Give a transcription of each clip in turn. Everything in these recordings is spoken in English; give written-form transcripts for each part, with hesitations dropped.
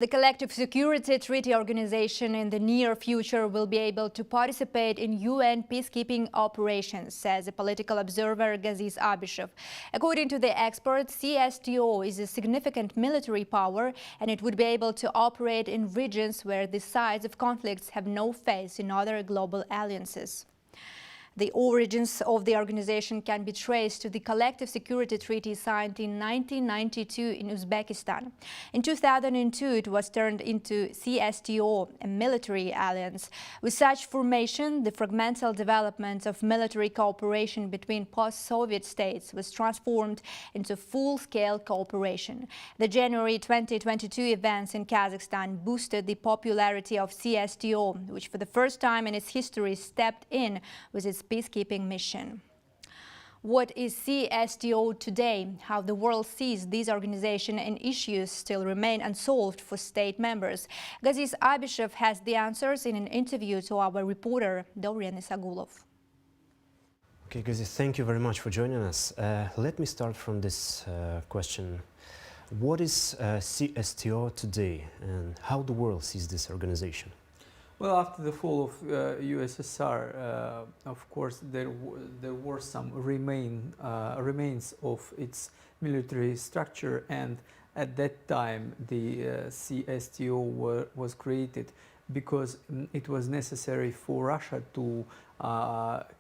The Collective Security Treaty Organization in the near future will be able to participate in UN peacekeeping operations, says a political observer Gaziz Abishev. According to the expert, CSTO is a significant military power and it would be able to operate in regions where the sides of conflicts have no face in other global alliances. The origins of the organization can be traced to the Collective Security Treaty signed in 1992 in Uzbekistan. In 2002, it was turned into CSTO, a military alliance. With such formation, the fragmental development of military cooperation between post-Soviet states was transformed into full-scale cooperation. The January 2022 events in Kazakhstan boosted the popularity of CSTO, which for the first time in its history stepped in with its peacekeeping mission. What is CSTO today? How the world sees this organization and issues still remain unsolved for state members. Gaziz Abishev has the answers in an interview to our reporter Dorian Isagulov. Okay, Gaziz, thank you very much for joining us. Let me start from this question. What is CSTO today and how the world sees this organization? Well, after the fall of USSR, of course, there were some remains of its military structure, and at that time the CSTO was created because it was necessary for Russia to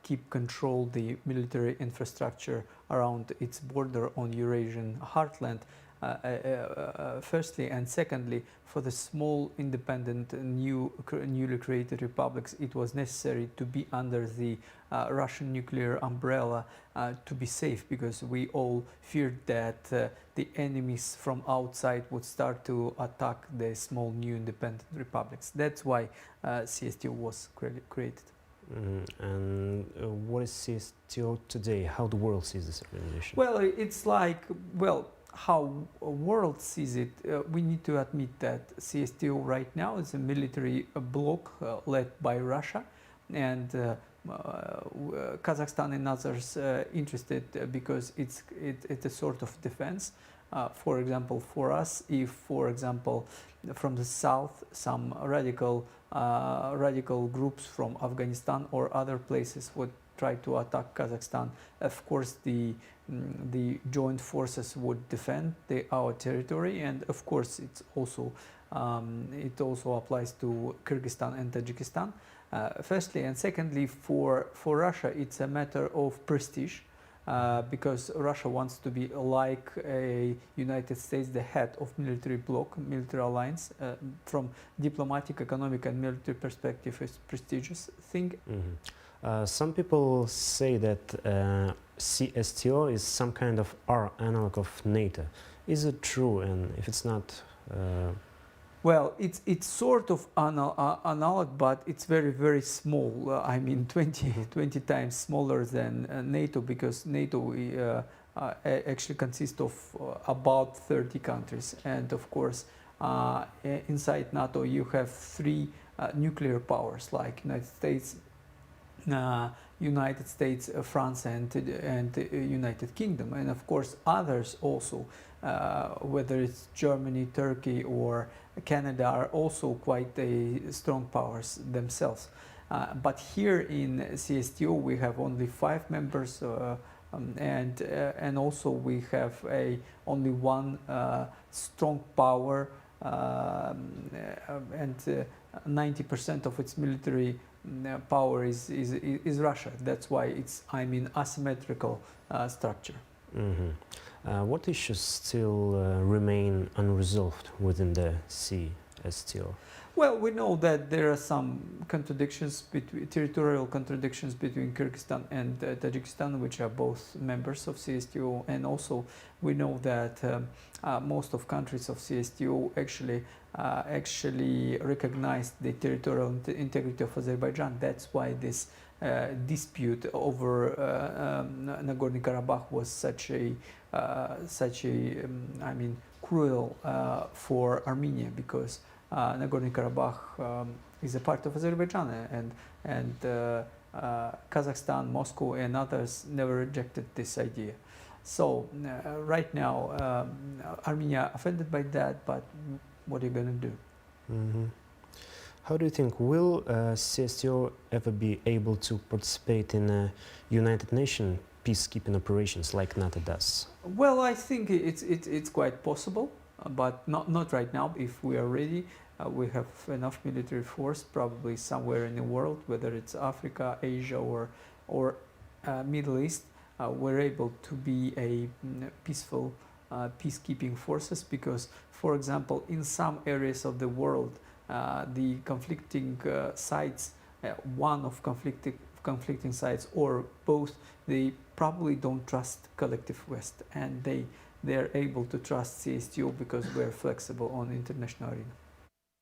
keep control the military infrastructure around its border on Eurasian heartland. Firstly, and secondly, for the small independent newly created republics, it was necessary to be under the Russian nuclear umbrella to be safe, because we all feared that the enemies from outside would start to attack the small new independent republics. That's why CSTO was created. And what is CSTO today? How the world sees this organization? Well, it's like, how the world sees it, we need to admit that CSTO right now is a military bloc led by Russia, and Kazakhstan and others interested because it's a sort of defense. For example, for us, if, for example, from the south, some radical groups from Afghanistan or other places would try to attack Kazakhstan, of course the joint forces would defend our territory, and of course it also applies to Kyrgyzstan and Tajikistan. Firstly, and secondly, for Russia it's a matter of prestige, because Russia wants to be like a United States, the head of military bloc, military alliance. From diplomatic, economic and military perspective, it's a prestigious thing. Some people say that CSTO is some kind of our analog of NATO. Is it true? And if it's not, well, it's sort of analog, but it's very, very small. I mean, 20 times smaller than NATO, because NATO actually consists of about 30 countries. And of course, inside NATO, you have three nuclear powers like United States, France, and United Kingdom, and of course others also, whether it's Germany, Turkey, or Canada, are also quite strong powers themselves. But here in CSTO we have only 5 members, and also we have only one strong power, and 90% of its military power is Russia. That's why it's, I mean, asymmetrical structure. What issues still remain unresolved within the CSTO? Well, we know that there are some territorial contradictions between Kyrgyzstan and Tajikistan, which are both members of CSTO, and also we know that most of countries of CSTO actually recognized the territorial integrity of Azerbaijan. That's why this dispute over Nagorno-Karabakh was such a I mean, cruel for Armenia, because Nagorno-Karabakh is a part of Azerbaijan, and Kazakhstan, Moscow, and others never rejected this idea. So right now, Armenia offended by that, but what are you going to do? Mm-hmm. How do you think, will CSTO ever be able to participate in United Nations peacekeeping operations like NATO does? Well, I think it's quite possible, but not right now. If we are ready, we have enough military force, probably somewhere in the world, whether it's Africa, Asia, or Middle East. We're able to be a peaceful peacekeeping forces because, for example, in some areas of the world, the conflicting sides, one of conflicting sides or both, they probably don't trust collective West, and they're able to trust CSTO because we're flexible on international arena.